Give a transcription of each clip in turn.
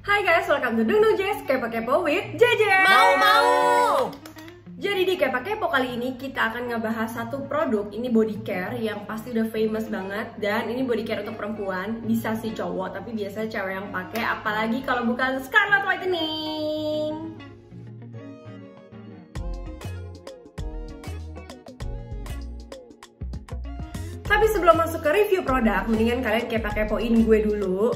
Hai guys, welcome to Dung Dung Jess Kepo-Kepo with JJ. Mau. Jadi di Kepo-Kepo kali ini kita akan ngebahas satu produk. Ini body care yang pasti udah famous banget. Dan ini body care untuk perempuan. Bisa sih cowok, tapi biasanya cewek yang pakai. Apalagi kalau bukan Scarlet Whitening. Tapi sebelum masuk ke review produk, mendingan kalian kepo-kepoin gue dulu.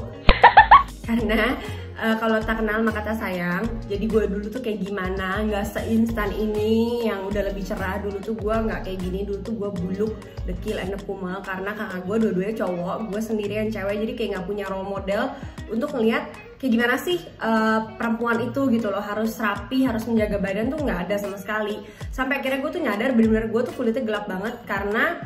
Karena kalau tak kenal maka tak sayang. Jadi gue dulu tuh kayak gimana, nggak seinstan ini yang udah lebih cerah. Dulu tuh gue nggak kayak gini, dulu tuh gue buluk, dekil, and kumel. Karena kakak gue dua-duanya cowok, gue sendirian cewek. Jadi kayak nggak punya role model untuk ngeliat kayak gimana sih perempuan itu gitu loh. Harus rapi, harus menjaga badan tuh nggak ada sama sekali. Sampai akhirnya gue tuh nyadar bener-bener gue tuh kulitnya gelap banget. Karena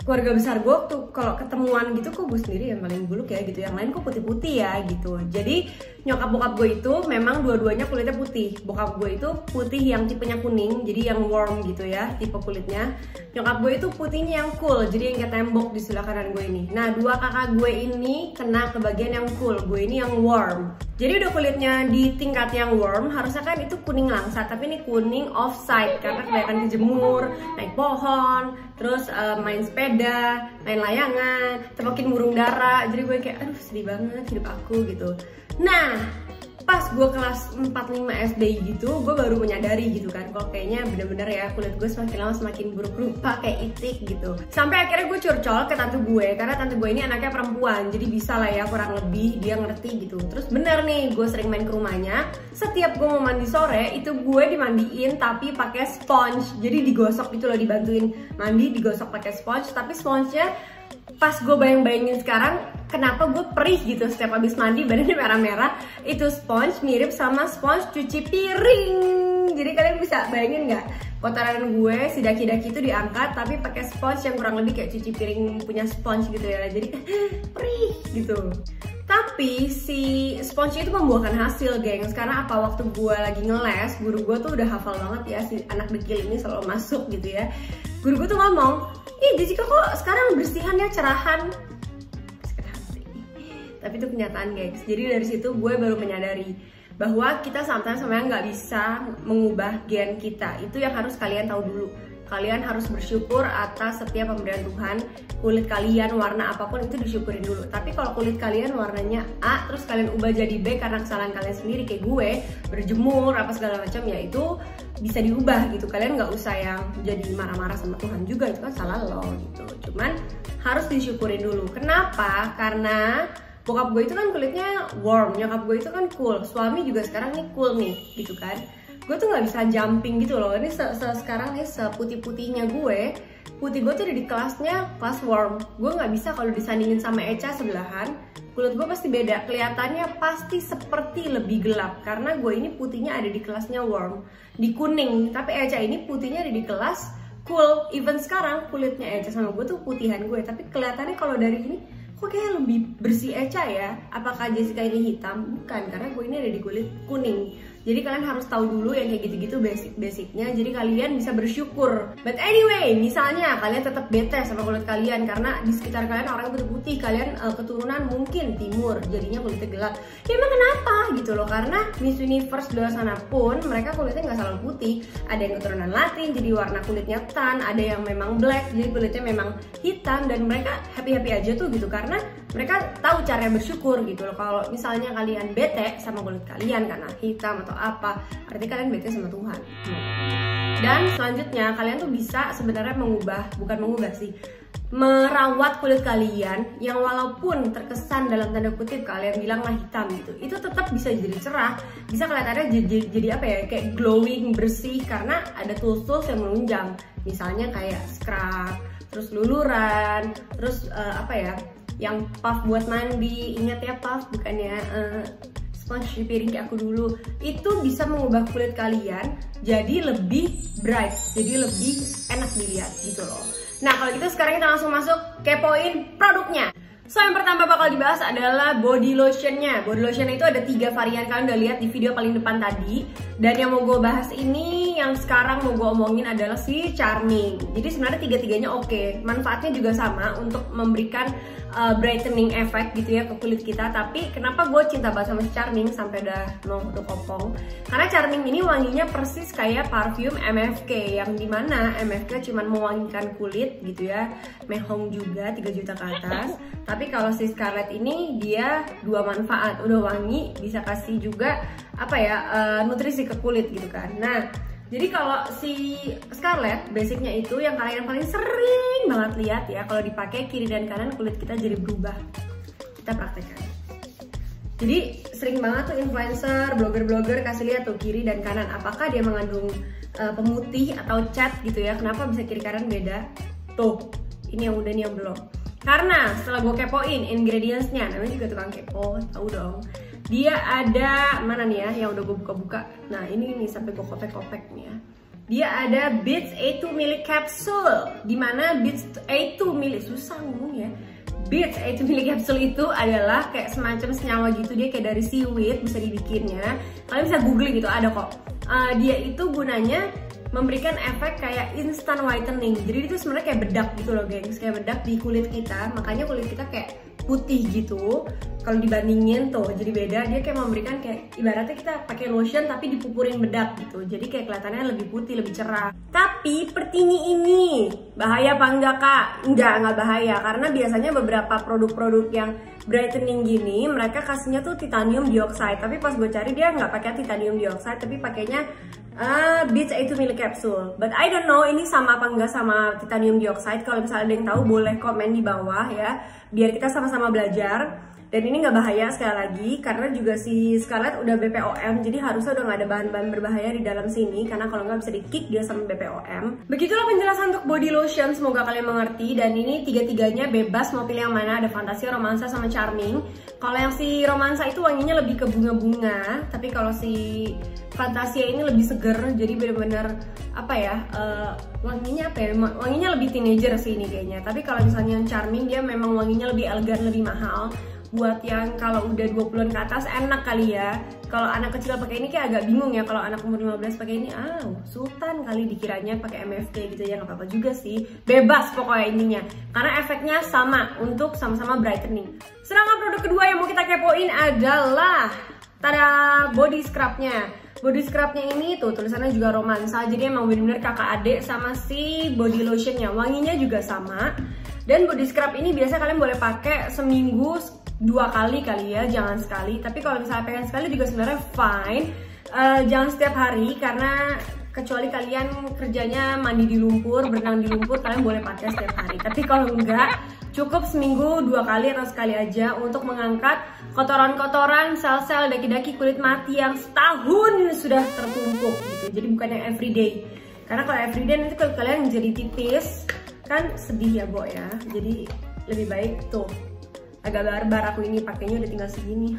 keluarga besar gue tuh kalau ketemuan gitu kok gue sendiri yang paling buluk ya gitu, yang lain kok putih-putih ya gitu. Jadi nyokap bokap gue itu memang dua-duanya kulitnya putih. Bokap gue itu putih yang tipenya kuning, jadi yang warm gitu ya tipe kulitnya. Nyokap gue itu putihnya yang cool, jadi yang kayak tembok di sebelah kanan gue ini. Nah, dua kakak gue ini kena ke bagian yang cool, gue ini yang warm. Jadi udah kulitnya di tingkat yang warm, harusnya kan itu kuning langsat, tapi ini kuning offside karena kelihatan kejemur, naik pohon, terus main sepeda, main layangan, terpakin burung dara. Jadi gue kayak aduh sedih banget hidup aku gitu. Nah, pas gue kelas 4-5 SD gitu, gue baru menyadari gitu kan, kalau kayaknya bener-bener ya kulit gue semakin lama semakin buruk rupa kayak itik gitu. Sampai akhirnya gue curcol ke tante gue, karena tante gue ini anaknya perempuan, jadi bisa lah ya kurang lebih dia ngerti gitu. Terus bener nih, gue sering main ke rumahnya. Setiap gue mau mandi sore, itu gue dimandiin tapi pakai sponge. Jadi digosok gitu loh, dibantuin mandi, digosok pakai sponge. Tapi spongenya pas gue bayang-bayangin sekarang, kenapa gue perih gitu setiap habis mandi, badannya merah-merah. Itu sponge mirip sama sponge cuci piring. Jadi kalian bisa bayangin nggak, kotoran gue si daki-daki itu diangkat tapi pakai sponge yang kurang lebih kayak cuci piring punya sponge gitu ya. Jadi perih gitu. Tapi si sponge itu membuahkan hasil, gengs. Karena apa, waktu gue lagi ngeles, guru gue tuh udah hafal banget ya, si anak dekil ini selalu masuk gitu ya. Guru gue tuh ngomong, ih Jessica kok sekarang bersihan ya, cerahan. Tapi itu kenyataan, guys. Jadi dari situ gue baru menyadari bahwa kita sometimes sebenarnya nggak bisa mengubah gen kita. Itu yang harus kalian tahu dulu. Kalian harus bersyukur atas setiap pemberian Tuhan. Kulit kalian warna apapun itu disyukurin dulu. Tapi kalau kulit kalian warnanya A, terus kalian ubah jadi B karena kesalahan kalian sendiri, kayak gue berjemur apa segala macam, ya itu bisa diubah gitu. Kalian nggak usah yang jadi marah-marah sama Tuhan juga, itu kan salah lo gitu. Cuman harus disyukurin dulu. Kenapa? Karena bokap gue itu kan kulitnya warm, nyokap gue itu kan cool, suami juga sekarang nih cool nih gitu kan. Gue tuh nggak bisa jumping gitu loh. Ini sekarang nih seputih-putihnya gue, putih gue tuh ada di kelasnya kelas warm. Gue nggak bisa kalau disandingin sama Echa sebelahan, kulit gue pasti beda. Kelihatannya pasti seperti lebih gelap karena gue ini putihnya ada di kelasnya warm, di kuning. Tapi Echa ini putihnya ada di kelas cool. Even sekarang kulitnya Echa sama gue tuh putihan gue, tapi kelihatannya kalau dari ini kok kayak lebih bersih Echa ya. Apakah Jessica ini hitam? Bukan, karena gue ini ada di kulit kuning. Jadi kalian harus tahu dulu yang kayak gitu-gitu basic-basicnya. Jadi kalian bisa bersyukur. But anyway, misalnya kalian tetap bete sama kulit kalian karena di sekitar kalian orang putih-putih, kalian keturunan mungkin timur, jadinya kulitnya gelap. Ya emang kenapa gitu loh? Karena Miss Universe di luar sana pun mereka kulitnya nggak selalu putih. Ada yang keturunan Latin, jadi warna kulitnya tan. Ada yang memang black, jadi kulitnya memang hitam. Dan mereka happy-happy aja tuh gitu, karena mereka tahu cara bersyukur gitu loh. Kalau misalnya kalian bete sama kulit kalian karena hitam atau apa, artinya kalian bete sama Tuhan. Dan selanjutnya kalian tuh bisa sebenarnya merawat kulit kalian yang walaupun terkesan dalam tanda kutip kalian bilanglah hitam gitu, itu tetap bisa jadi cerah, bisa kelihatannya jadi apa ya, kayak glowing, bersih, karena ada tools yang menunjang. Misalnya kayak scrub, terus luluran, terus apa ya, yang puff buat mandi. Ingat ya, puff bukannya sponge di piring kayak aku dulu. Itu bisa mengubah kulit kalian jadi lebih bright, jadi lebih enak dilihat gitu loh. Nah kalau gitu sekarang kita langsung masuk kepoin produknya. So yang pertama bakal dibahas adalah body lotionnya. Body lotion itu ada 3 varian, kalian udah lihat di video paling depan tadi. Dan yang mau gue bahas ini, yang sekarang mau gue omongin adalah si Charming. Jadi sebenarnya tiga-tiganya oke. Manfaatnya juga sama untuk memberikan brightening effect gitu ya ke kulit kita. Tapi kenapa gue cinta banget sama si Charming sampai udah kopong? Karena Charming ini wanginya persis kayak parfum MFK, yang dimana MFK cuma mewangikan kulit gitu ya, mehong juga 3 juta ke atas. Tapi kalau si Scarlett ini dia 2 manfaat, udah wangi, bisa kasih juga apa ya, nutrisi ke kulit gitu kan. Nah, jadi kalau si Scarlett basicnya itu yang kalian paling sering banget lihat ya, kalau dipakai kiri dan kanan kulit kita jadi berubah. Kita praktekkan. Jadi sering banget tuh influencer, blogger-blogger kasih lihat tuh kiri dan kanan, apakah dia mengandung pemutih atau cat gitu ya. Kenapa bisa kiri kanan beda? Tuh, ini yang udah nih yang belum. Karena setelah gue kepoin ingredientsnya, namanya juga tukang kepo, tahu dong. Dia ada, mana nih ya yang udah gue buka-buka. Nah ini nih sampai gue kopek-kopek nih ya. Dia ada Beats A2 Mili Capsule, dimana Beats A2 Mili, susah ngomong ya. Beats A2 Mili Capsule itu adalah kayak semacam senyawa gitu, dia kayak dari seaweed, bisa dibikinnya. Kalian bisa googling gitu, ada kok. Dia itu gunanya memberikan efek kayak instant whitening. Jadi itu sebenarnya kayak bedak gitu loh gengs, kayak bedak di kulit kita. Makanya kulit kita kayak putih gitu. Kalau dibandingin tuh jadi beda, dia kayak memberikan kayak ibaratnya kita pakai lotion tapi dipupurin bedak gitu. Jadi kayak kelihatannya lebih putih, lebih cerah. Tapi pertini ini bahaya apa enggak kak? Enggak bahaya, karena biasanya beberapa produk-produk yang brightening gini mereka kasihnya tuh titanium dioxide. Tapi pas gue cari dia nggak pakai titanium dioxide, tapi pakainya Beats A2 Mili Capsule. But I don't know ini sama apa enggak sama titanium dioxide. Kalau misalnya ada yang tahu boleh komen di bawah ya, biar kita sama-sama belajar. Dan ini nggak bahaya sekali lagi karena juga si Scarlett udah BPOM, jadi harusnya udah nggak ada bahan-bahan berbahaya di dalam sini, karena kalau nggak bisa di-kick dia sama BPOM. Begitulah penjelasan untuk body lotion, semoga kalian mengerti. Dan ini tiga-tiganya bebas mau pilih yang mana, ada Fantasia, Romansa, sama Charming. Kalau yang si Romansa itu wanginya lebih ke bunga-bunga, tapi kalau si Fantasia ini lebih seger, jadi bener-bener apa ya, wanginya apa ya, wanginya lebih teenager sih ini kayaknya. Tapi kalau misalnya yang Charming dia memang wanginya lebih elegan, lebih mahal. Buat yang kalau udah 20-an ke atas enak kali ya. Kalau anak kecil pakai ini kayak agak bingung ya. Kalau anak umur 15 pakai ini, sultan kali dikiranya pakai MFK gitu ya. Nggak apa-apa juga sih, bebas pokoknya intinya. Karena efeknya sama untuk sama-sama brightening. Sedangkan produk kedua yang mau kita kepoin adalah tada, body scrubnya. Body scrubnya ini tuh tulisannya juga Romansa, jadi emang bener-bener kakak adik sama si body lotionnya. Wanginya juga sama. Dan body scrub ini biasa kalian boleh pakai seminggu 2 kali ya, jangan sekali. Tapi kalau misalnya pengen sekali juga sebenarnya fine. Jangan setiap hari, karena kecuali kalian kerjanya mandi di lumpur, berenang di lumpur, kalian boleh pakai setiap hari. Tapi kalau enggak, cukup seminggu 2 kali atau sekali aja untuk mengangkat kotoran-kotoran, sel-sel, daki-daki kulit mati yang setahun sudah tertumpuk gitu. Jadi bukan yang everyday. Karena kalau everyday nanti kalau kalian jadi tipis, kan sedih ya Bo ya. Jadi lebih baik tuh. Agak barbar aku ini pakainya udah tinggal segini.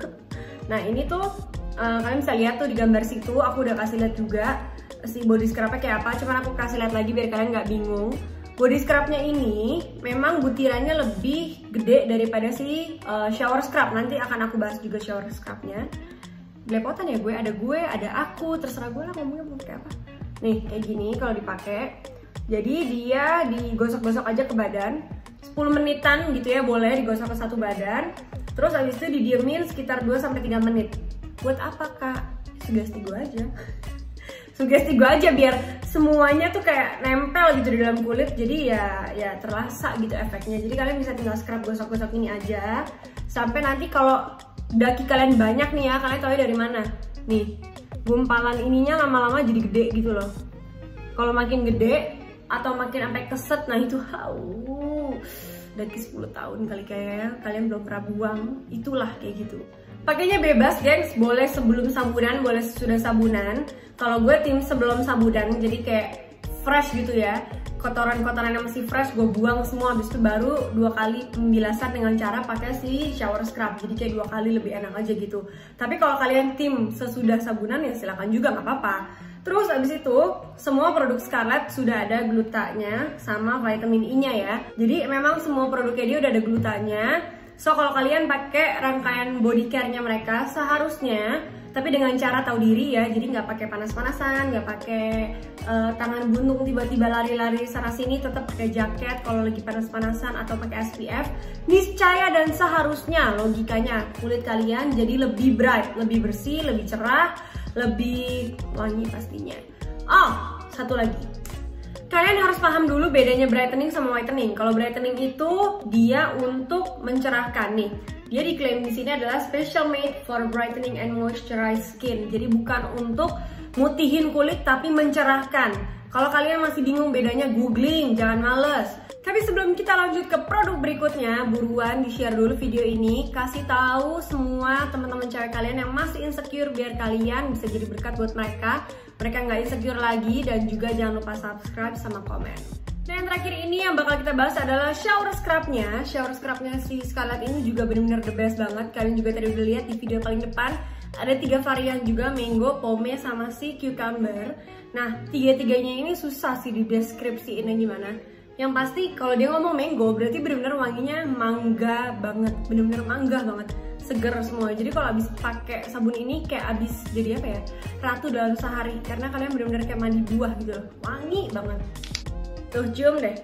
Nah ini tuh kalian bisa lihat tuh di gambar situ, aku udah kasih lihat juga si body scrubnya kayak apa. Cuman aku kasih lihat lagi biar kalian nggak bingung. Body scrubnya ini memang butirannya lebih gede daripada si shower scrub. Nanti akan aku bahas juga shower scrubnya. Belepotan ya gue, ada aku, terserah gue lah ngomongnya mau pakai apa. Nih kayak gini kalau dipakai. Jadi dia digosok-gosok aja ke badan. 10 menitan gitu ya, boleh digosok ke satu badan. Terus habis itu didiemin sekitar 2-3 menit. Buat apa kak? Sugesti gue aja. Sugesti gue aja biar semuanya tuh kayak nempel gitu di dalam kulit. Jadi ya terasa gitu efeknya. Jadi kalian bisa tinggal scrub gosok-gosok ini aja. Sampai nanti kalau daki kalian banyak nih ya, kalian tahu dari mana? Nih, gumpalan ininya lama-lama jadi gede gitu loh. Kalau makin gede atau makin sampai keset, nah itu daki 10 tahun kali kayak kalian belum pernah buang, itulah kayak gitu. Pakainya bebas gengs, boleh sebelum sabunan, boleh sesudah sabunan. Kalau gue tim sebelum sabunan, jadi kayak fresh gitu ya. Kotoran-kotoran yang masih fresh gue buang semua, habis itu baru 2 kali pembilasan dengan cara pakai si shower scrub. Jadi kayak 2 kali lebih enak aja gitu. Tapi kalau kalian tim sesudah sabunan ya silakan juga, nggak apa-apa. Terus abis itu semua produk Scarlett sudah ada glutanya sama vitamin E-nya ya. Jadi memang semua produknya dia udah ada glutanya. So kalau kalian pakai rangkaian body care-nya mereka seharusnya, tapi dengan cara tahu diri ya, jadi nggak pakai panas-panasan, nggak pakai tangan buntung tiba-tiba lari-lari sana sini, tetap pakai jaket kalau lagi panas-panasan atau pakai SPF. Niscaya dan seharusnya logikanya kulit kalian jadi lebih bright, lebih bersih, lebih cerah, lebih wangi pastinya. Oh, satu lagi. Kalian harus paham dulu bedanya brightening sama whitening. Kalau brightening itu dia untuk mencerahkan nih. Dia diklaim di sini adalah special made for brightening and moisturize skin. Jadi bukan untuk mutihin kulit tapi mencerahkan. Kalau kalian masih bingung bedanya, googling, jangan males. Tapi sebelum kita lanjut ke produk berikutnya, buruan di-share dulu video ini, kasih tahu semua teman-teman cewek kalian yang masih insecure biar kalian bisa jadi berkat buat mereka. Mereka nggak insecure lagi, dan juga jangan lupa subscribe sama komen. Nah yang terakhir ini yang bakal kita bahas adalah shower scrubnya. Shower scrubnya si Scarlett ini juga bener-bener the best banget. Kalian juga tadi udah lihat di video paling depan. Ada 3 varian juga, mango, pome, sama si cucumber. Nah 3-tiganya ini susah sih di deskripsiinnya gimana. Yang pasti kalau dia ngomong mango berarti bener-bener wanginya mangga banget. Bener-bener mangga banget, seger semua. Jadi kalau abis pakai sabun ini kayak abis jadi apa ya, ratu dalam sehari. Karena kalian bener-bener kayak mandi buah gitu loh, wangi banget. Tuh, cium deh.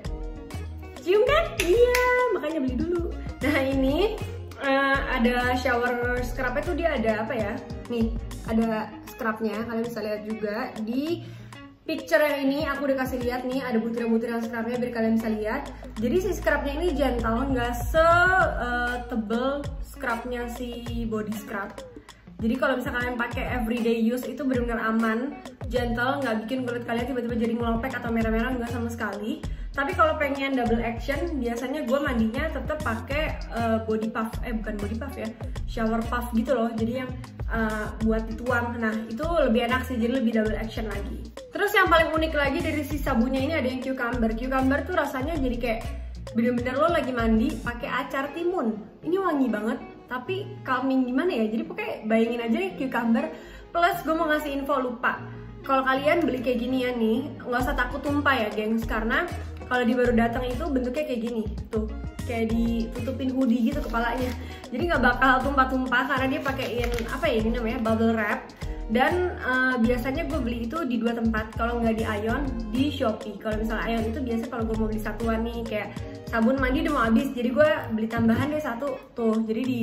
Cium kan? Iya, makanya beli dulu. Nah ini ada shower scrubnya tuh, dia ada apa ya? Nih, ada scrubnya. Kalian bisa lihat juga di picture yang ini. Aku udah kasih lihat nih, ada butiran-butiran scrubnya biar kalian bisa lihat. Jadi si scrubnya ini gentle, nggak setebel scrubnya si body scrub. Jadi kalau misalnya kalian pakai everyday use itu benar-benar aman, gentle, nggak bikin kulit kalian tiba-tiba jadi ngelopek atau merah-merah, nggak sama sekali. Tapi kalau pengen double action, biasanya gue mandinya tetap pakai body puff, bukan body puff ya, shower puff gitu loh. Jadi yang buat dituang. Nah itu lebih enak sih, jadi lebih double action lagi. Terus yang paling unik lagi dari si sabunnya ini ada yang cucumber. Cucumber tuh rasanya jadi kayak bener-bener lo lagi mandi pakai acar timun. Ini wangi banget, tapi calming gimana ya. Jadi pokoknya bayangin aja nih cucumber. Plus gue mau ngasih info, lupa. Kalau kalian beli kayak gini ya nih, nggak usah takut tumpah ya gengs. Karena kalau di baru datang itu bentuknya kayak gini. Tuh, kayak ditutupin hoodie gitu kepalanya. Jadi nggak bakal tumpah-tumpah karena dia pakein apa ya, ini namanya bubble wrap. Dan biasanya gue beli itu di 2 tempat. Kalau nggak di Aeon, di Shopee. Kalau misalnya Aeon itu biasa kalau gue mau beli satuan nih, kayak sabun mandi udah mau habis, jadi gue beli tambahan deh 1 tuh. Jadi di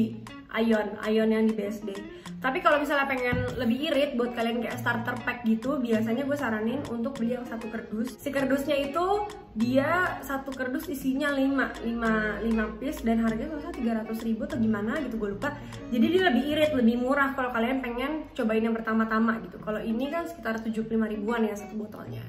Aeon yang di BSD. Tapi kalau misalnya pengen lebih irit buat kalian kayak starter pack gitu, biasanya gue saranin untuk beli yang 1 kardus. Si kardusnya itu dia 1 kardus isinya 5 piece dan harganya kalau 300.000 atau gimana gitu, gue lupa. Jadi dia lebih irit, lebih murah kalau kalian pengen cobain yang pertama-tama gitu. Kalau ini kan sekitar 75 ribuan ya 1 botolnya.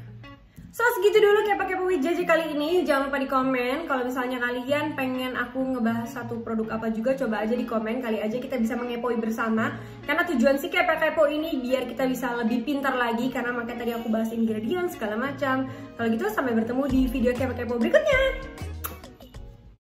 So segitu dulu kepo-kepo with JJ kali ini. Jangan lupa di komen kalau misalnya kalian pengen aku ngebahas satu produk apa juga, coba aja di komen. Kali aja kita bisa mengepoi bersama. Karena tujuan si kepo-kepo ini biar kita bisa lebih pintar lagi. Karena makanya tadi aku bahas ingredient segala macam. Kalau gitu sampai bertemu di video kepo-kepo berikutnya.